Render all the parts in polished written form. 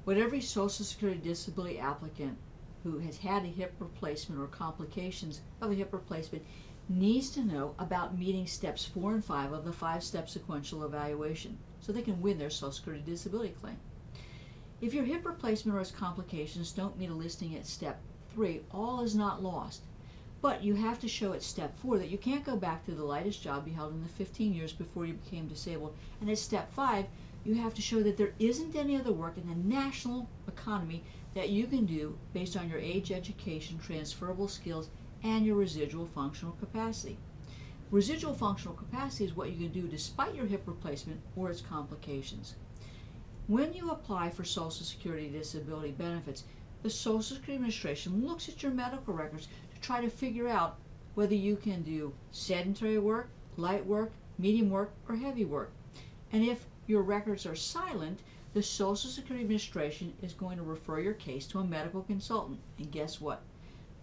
What every Social Security disability applicant who has had a hip replacement or complications of a hip replacement needs to know about meeting steps 4 and 5 of the 5-step sequential evaluation so they can win their Social Security disability claim. If your hip replacement or its complications don't meet a listing at step 3, all is not lost. But you have to show at step 4 that you can't go back to the lightest job you held in the 15 years before you became disabled. And at step 5, you have to show that there isn't any other work in the national economy that you can do based on your age, education, transferable skills, and your residual functional capacity. Residual functional capacity is what you can do despite your hip replacement or its complications. When you apply for Social Security disability benefits, the Social Security Administration looks at your medical records to try to figure out whether you can do sedentary work, light work, medium work, or heavy work. And if your records are silent, the Social Security Administration is going to refer your case to a medical consultant. And guess what?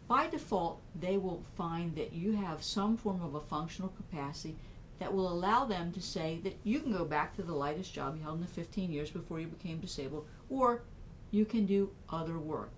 By default, they will find that you have some form of a functional capacity that will allow them to say that you can go back to the lightest job you held in the 15 years before you became disabled, or you can do other work.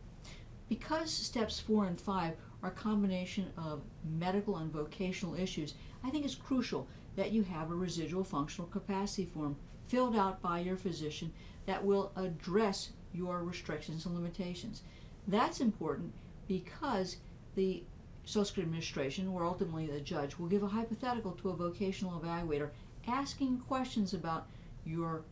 Because steps 4 and 5 are a combination of medical and vocational issues, I think it's crucial that you have a residual functional capacity form filled out by your physician that will address your restrictions and limitations. That's important because the Social Security Administration, or ultimately the judge, will give a hypothetical to a vocational evaluator asking questions about your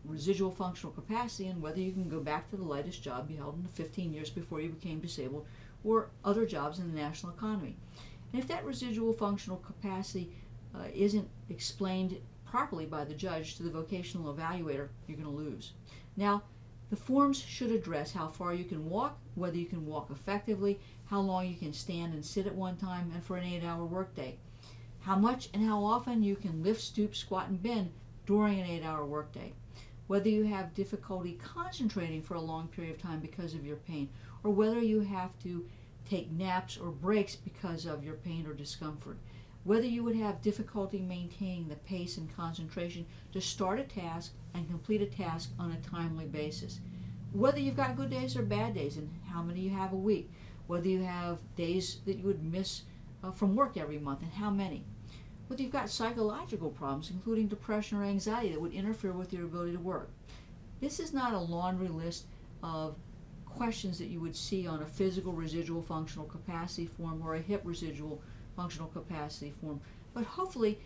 residual functional capacity and whether you can go back to the lightest job you held in the 15 years before you became disabled or other jobs in the national economy. And if that residual functional capacity isn't explained properly by the judge to the vocational evaluator, you're going to lose. Now, the forms should address how far you can walk, whether you can walk effectively, how long you can stand and sit at one time and for an 8-hour workday, how much and how often you can lift, stoop, squat, and bend during an 8-hour workday, whether you have difficulty concentrating for a long period of time because of your pain, or whether you have to take naps or breaks because of your pain or discomfort, whether you would have difficulty maintaining the pace and concentration to start a task and complete a task on a timely basis, whether you've got good days or bad days and how many you have a week, whether you have days that you would miss from work every month and how many, whether you've got psychological problems including depression or anxiety that would interfere with your ability to work. This is not a laundry list of questions that you would see on a physical residual functional capacity form or a hip residual functional capacity form, but hopefully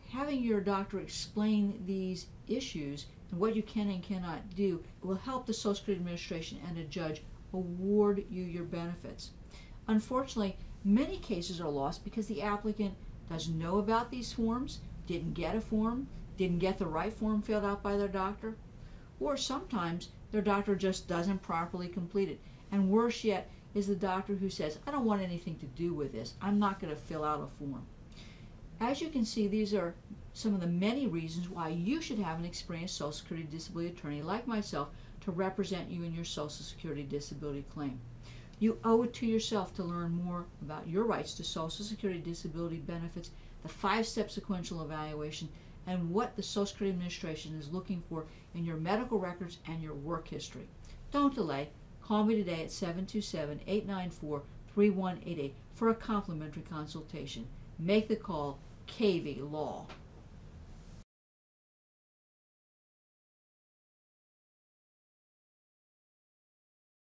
having your doctor explain these issues and what you can and cannot do will help the Social Security Administration and a judge award you your benefits. Unfortunately, many cases are lost because the applicant doesn't know about these forms, didn't get a form, didn't get the right form filled out by their doctor, or sometimes their doctor just doesn't properly complete it. And worse yet is the doctor who says, I don't want anything to do with this. I'm not going to fill out a form. As you can see, these are some of the many reasons why you should have an experienced Social Security disability attorney like myself to represent you in your Social Security disability claim. You owe it to yourself to learn more about your rights to Social Security disability benefits, the 5-step sequential evaluation, and what the Social Security Administration is looking for in your medical records and your work history. Don't delay. Call me today at 727-894-3188 for a complimentary consultation. Make the call. Cavey Law.